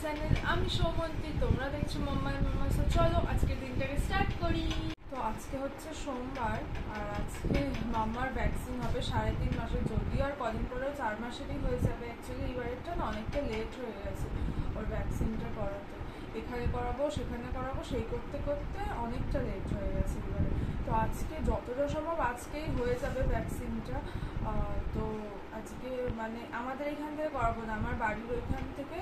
Channel. আমি সৌমন্তী, তোমরা দেখছো মাম্মাই মাম্মা। তো চলো আজকের দিনটাকে স্টার্ট করি। তো আজকে হচ্ছে সোমবার, আর আজকে মাম্মার ভ্যাকসিন হবে 3.5 মাসের। যদিও আর কদিন পরেও 4 মাসেরই হয়ে যাবে। অ্যাকচুয়ালি এইবারেরটা না অনেকটা লেট হয়ে গেছে ওর ভ্যাকসিনটা করাতে। এখানে করাবো সেখানে করাবো সেই করতে করতে অনেকটা লেট হয়ে গেছে এবারে। তো আজকে যতটা সম্ভব আজকেই হয়ে যাবে ভ্যাকসিনটা। তো আজকে মানে আমাদের এখান থেকে করাবো না, আমার বাড়ির ওইখান থেকে।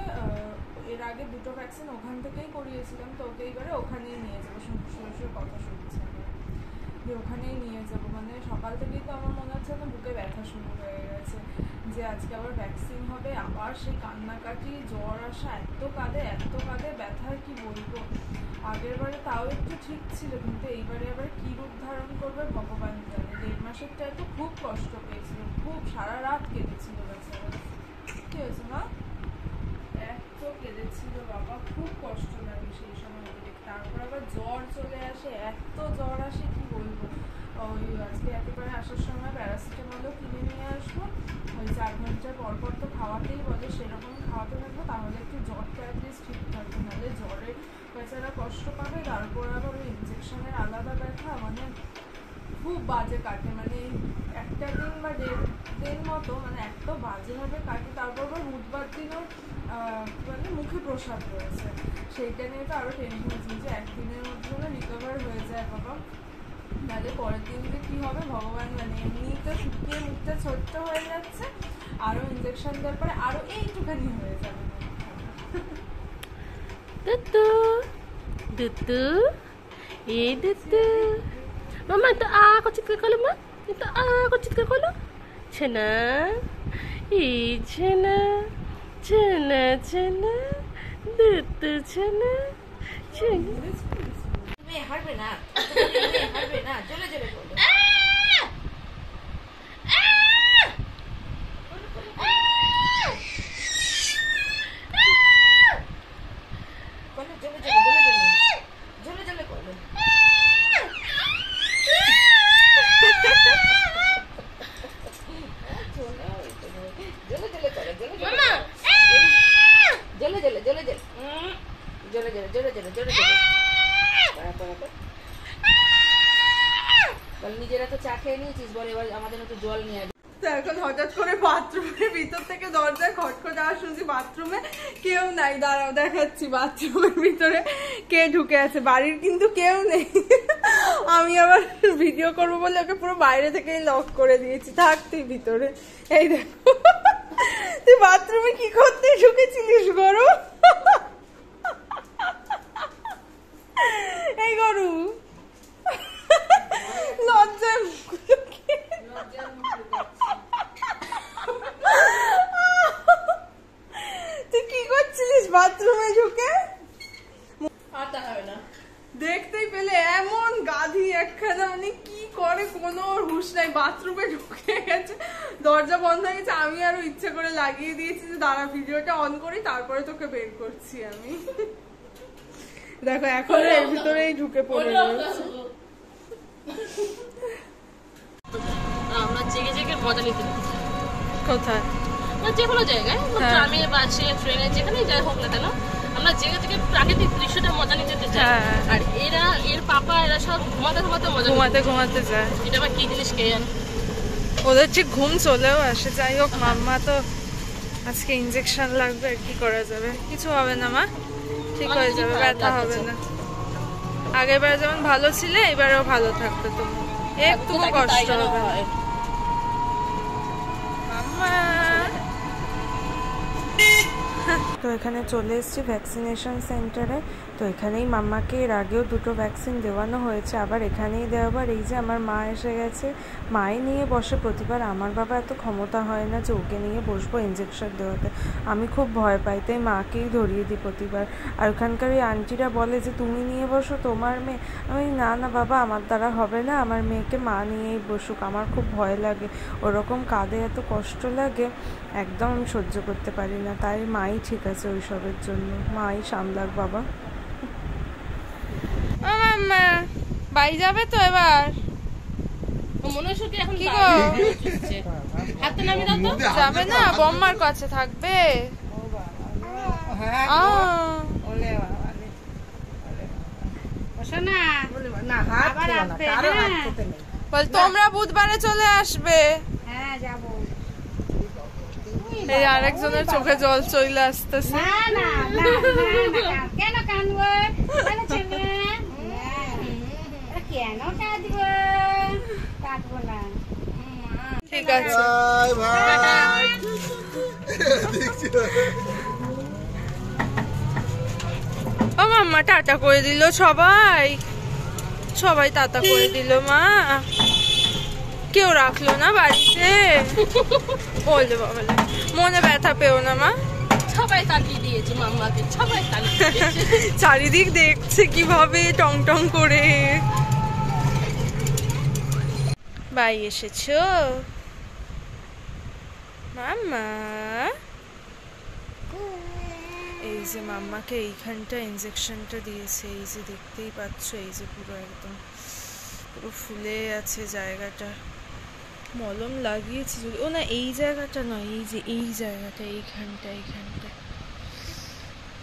এর আগে 2টো ভ্যাকসিন ওখান থেকেই করিয়েছিলাম, তো ওকে এবারে ওখানেই নিয়ে যাবো। শুনে কথা শুনছি আমি যে ওখানেই নিয়ে যাবো। মানে সকাল থেকেই তো আমার মনে হচ্ছে না বুকে ব্যথা শুরু হয়ে গেছে, যে আজকে আবার ভ্যাকসিন হবে। আবার সেই কান্নাকাটি, জ্বর আসা, এত কাঁদে ব্যথার কি বলবো। আগের বারে তাও একটু ঠিক ছিল, কিন্তু এইবারে আবার কি রূপ ধারণ করবে ভগবান জানে। 1.5 মাসেরটায় তো খুব কষ্ট পেয়েছিল, খুব সারা রাত কেঁদেছিল বেচারা। কি হয়েছে মা? এত কেঁদেছিল বাবা, খুব কষ্ট লাগে সেই সময় ওকে। তারপর আবার জ্বর চলে আসে, এত জ্বর আসে কি বলবো। ওই আজকে একেবারে আসার সময় প্যারাসিটামলও কিনে নিয়ে আসবো। ওই 4 ঘন্টার পর তো খাওয়াতেই বলে, সেরকম খাওয়াতে থাকবো, তাহলে একটু জ্বরটা অ্যাটলিস্ট ঠিক থাকবে। নাহলে জ্বরে বেচারা কষ্ট পাবে। তারপর আবার ওই ইঞ্জেকশনের আলাদা ব্যথা, মানে খুব বাজে কাটে। মানে একটা দিন বা 1.5 দিন মতো মানে এত বাজেভাবে কাটে। তারপর আবার বুধবার দিনও মানে মুখে প্রসাদ রয়েছে, সেইটা নিয়ে তো আরও টেনশন হচ্ছে যে একদিনের মধ্যে মানে রিকভার হয়ে যায় বাবা, তাহলে পরের দিন যে কী হবে ভগবান জানে। এমনি তো শুকিয়ে মুখটা ছোট্ট হয়ে যাচ্ছে, আরও ইঞ্জেকশন দেওয়ার পরে আরও এইটুখানি হয়ে যাবে। দুতু দুতু এই দুতু মামা তো আ চিৎকার করলো, মা তো আ চিৎকার করলো। ছেনা এই ছেনা ছেনা ছেনা দুতু ছেনা ছেনা হারবে না, হারবে না, চলে যাবে। নিজেরা তো চা খেয়ে নিয়েছিস, বলে এবার আমাদের একটু জল নিয়ে আসবে। এখন হঠাৎ করে বাথরুমের ভিতর থেকে দরজায় খটখট আওয়াজ শুনছি। বাথরুমে কেউ নাই, দাঁড়াও দেখাচ্ছি বাথরুমের ভিতরে কে ঢুকে আছে। বাড়ির কিন্তু কেউ নেই। আমি আবার ভিডিও করবো বলে ওকে পুরো বাইরে থেকেই লক করে দিয়েছি, থাক তুই ভিতরে। এই দেখো, তুই বাথরুমে কি করতে ঢুকেছিলিস গরু? এই গরু লজ্জায় তুই কি করছিলিস বাথরুমে ঢুকে? দেখতেই পেলে এমন গাধি একখানা, মানে কি করে কোনো হুঁশ নাই। বাথরুমে ঢুকে গেছে, দরজা বন্ধ হয়ে গেছে। আমি আরো ইচ্ছে করে লাগিয়ে দিয়েছি যে দাঁড়া ভিডিওটা অন করি, তারপরে তোকে বের করছি আমি। দেখো এখন এর ভিতরেই ঢুকে পড়ে গেছে। আমরা জেগে জেগে মজা নিতে কোথায়? যে কোনো জায়গায়, ট্রামে বাসে ট্রেনে যেখানেই যাই হোক না কেন, আমরা জেগে জেগে প্রাকৃতিক দৃশ্যটা মজা নিতে চাই। আর এর পাপা এরা সব ঘুমাতে যায়। এটা আবার কি জিনিস কে জানে, ওদের ঠিক ঘুম চলেও আসে। যাই হোক, মাম্মা তো আজকে ইঞ্জেকশন লাগবে, আর কি করা যাবে। কিছু হবে না মা, ঠিক হয়ে যাবে, ব্যথা হবে না। আগের বার যেমন ভালো ছিলে এবারেও ভালো থাকবে তুমি, একটু কষ্ট হবে। তো এখানে চলে এসেছি ভ্যাকসিনেশন সেন্টারে। তো এখানেই মাম্মাকে এর আগেও 2টো ভ্যাকসিন দেওয়ানো হয়েছে, আবার এখানেই দেওয়াবার। এই যে আমার মা এসে গেছে, মাই নিয়ে বসে প্রতিবার। আমার বাবা এত ক্ষমতা হয় না যে ওকে নিয়ে বসবো ইঞ্জেকশন দেওয়াতে, আমি খুব ভয় পাই, তাই মাকেই ধরিয়ে দিই প্রতিবার। আর ওখানকার ওই আন্টিরা বলে যে তুমি নিয়ে বসো তোমার মেয়ে। আমি না না বাবা, আমার দ্বারা হবে না, আমার মেয়েকে মা নিয়েই বসুক, আমার খুব ভয় লাগে, ওরকম কাঁদে, এত কষ্ট লাগে, একদম আমি সহ্য করতে পারি না। তাই মাই ঠিক আছে ওইসবের জন্য, মাই সামলাক বাবা। ও মাম্মা বাড়ি যাবে তো এবার? যাবে না, বম্মার কাছে থাকবে। দেবো না, কারো হাত খেতে নেই। বল তোমরা বুধবারে চলে আসবে। হ্যাঁ যাবো। এই আরেকজনের চোখে জল চলে আসতেছে। না না না না, কেন কাঁদবো? কেন ছেলে? কেন কাঁদবো? কাঁদবো না। ঠিক আছে। ও মাম্মা টাটা করে দিল সবাই, সবাই টাটা করে দিল মা, কেউ রাখলো না বাড়িতে। বলে বাবা মনে ব্যথা পেও না মা। সবাই তাকিয়ে দিয়েছে মাম্মাকে, সবাই তাকিয়ে দিয়েছে। চারিদিক দেখছে কিভাবে টং টং করে। বাই এসেছো মাম্মা? এই যে মাম্মাকে এইখানটা ইনজেকশনটা দিয়েছে, এই যে দেখতেই পাচ্ছ, এই যে পুরো একদম পুরো ফুলে আছে জায়গাটা। মলম লাগিয়েছি যদি, ও না এই জায়গাটা নয়, এই যে এই জায়গাটা, এইখানটা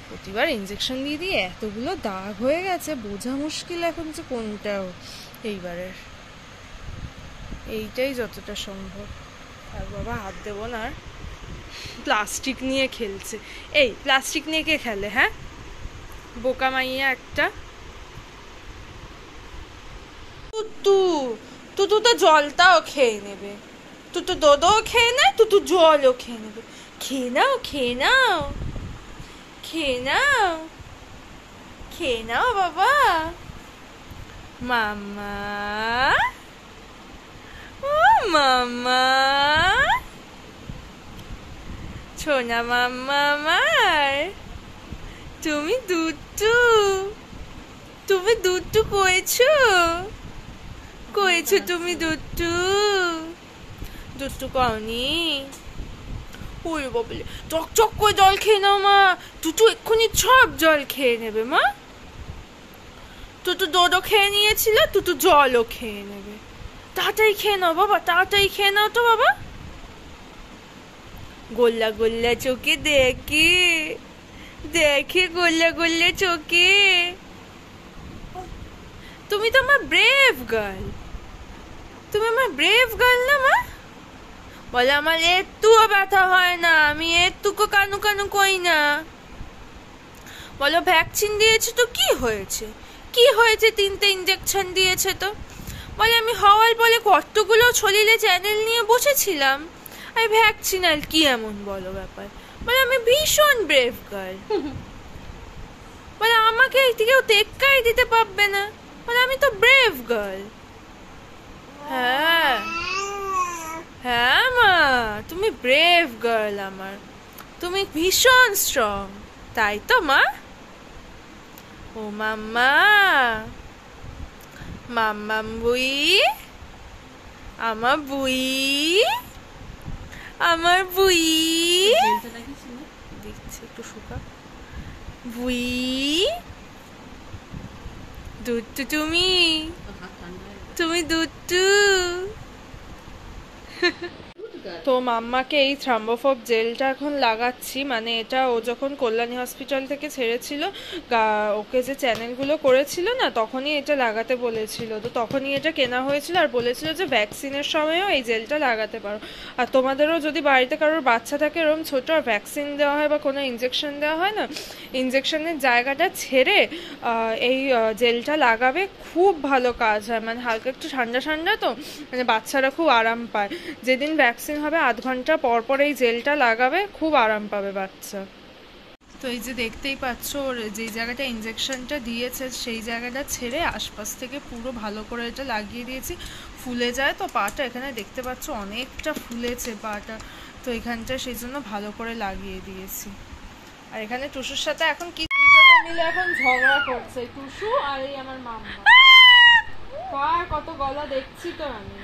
প্রতিবার ইনজেকশন দিয়ে দিয়ে এতগুলো দাগ হয়ে গেছে, বোঝা মুশকিল এখন যে কোনটাও এইবারের। এইটাই যতটা সম্ভব। আর বাবা হাত দেবো না, আর প্লাস্টিক নিয়ে খেলছে। এই প্লাস্টিক নিয়ে কে খেলে? হ্যাঁ, বোকা মাইয়া একটা। তু তো জলটাও খেয়ে নেবে, তু তো দোদও খেয়ে নেয়, তু জলও খেয়ে নেবে। খেয়ে নাও খেয়ে নাও খেয়ে নাও খেয়ে নাও বাবা। মাম্মা, ও মাম্মা, সোনা মাম্মা আমার, তুমি দুট্টু, তুমি দুট্টু কয়েছো, কয়েছো তুমি দুট্টু, দুট্টু কওনি? ওরে বাবলে, চকচক করে জল খেয়ে নাও মা, টুটু এক্ষুনি সব জল খেয়ে নেবে মা। টুটু দোদো খেয়ে নিয়েছিল, টুটু জলও খেয়ে নেবে। তাড়াতাড়ি খেয়ে নাও বাবা, তাড়াতাড়ি খেয়ে নাও তো বাবা। গোল্লা গোল্লা চোখে দেখে দেখে, গোল্লা গোল্লা চোখে। তুমি তো আমার ব্রেভ গার্ল, তুমি আমার ব্রেভ গার্ল না মা? বলে আমার একটুও ব্যথা হয় না, আমি একটুকু কানু কানু কই না। বলো ভ্যাকসিন দিয়েছে তো কি হয়েছে, কি হয়েছে? 3টে ইঞ্জেকশন দিয়েছে তো। বলে আমি হওয়ার বলে কতগুলো শরীরে চ্যানেল নিয়ে বসেছিলাম, আর ভ্যাকসিন আর কি এমন বলো ব্যাপার? বলে আমি ভীষণ ব্রেভ গার্ল। বলে আমাকে কেউ টেক্কাই দিতে পারবে না, বলে আমি তো ব্রেভ গার্ল। হ্যাঁ হ্যাঁ মা, তুমি ব্রেভ গার্ল আমার, তুমি ভীষণ স্ট্রং, তাই তো মা? ও মাম্মা, মাম্মাম বুই, আমার বুই, আমার বুই, দেখছি একটু শুকা। বুই দুট্টু, তুমি তুমি দুট্টু। তো মাম্মাকে এই থ্রাম্বোফোব জেলটা এখন লাগাচ্ছি, মানে এটা ও যখন কল্যাণী হসপিটাল থেকে ছেড়েছিল, ওকে যে চ্যানেলগুলো করেছিল না, তখনই এটা লাগাতে বলেছিল। তো তখনই এটা কেনা হয়েছিল, আর বলেছিল যে ভ্যাকসিনের সময়ও এই জেলটা লাগাতে পারো। আর তোমাদেরও যদি বাড়িতে কারোর বাচ্চা থাকে এরকম ছোটো, আর ভ্যাকসিন দেওয়া হয় বা কোনো ইঞ্জেকশন দেওয়া হয় না, ইঞ্জেকশনের জায়গাটা ছেড়ে এই জেলটা লাগাবে, খুব ভালো কাজ হয়। মানে হালকা একটু ঠান্ডা ঠান্ডা তো, মানে বাচ্চারা খুব আরাম পায়। যেদিন ভ্যাকসিন হবে 8 ঘন্টা পর পর এই জেলটা লাগাবে, খুব আরাম পাবে বাচ্চা। তো এই যে দেখতেই পাচ্ছ, ওর যেই জায়গাটা ইঞ্জেকশনটা দিয়েছে সেই জায়গাটা ছেড়ে আশপাশ থেকে পুরো ভালো করে এটা লাগিয়ে দিয়েছি। ফুলে যায় তো পাটা, এখানে দেখতে পাচ্ছ অনেকটা ফুলেছে পাটা, তো এখানটা সেই জন্য ভালো করে লাগিয়ে দিয়েছি। আর এখানে টুসুর সাথে এখন কি মিলে এখন ঝগড়া করছে, টুসু আর এই আমার মাম্মা। কার কত গলা দেখছি তো আমি।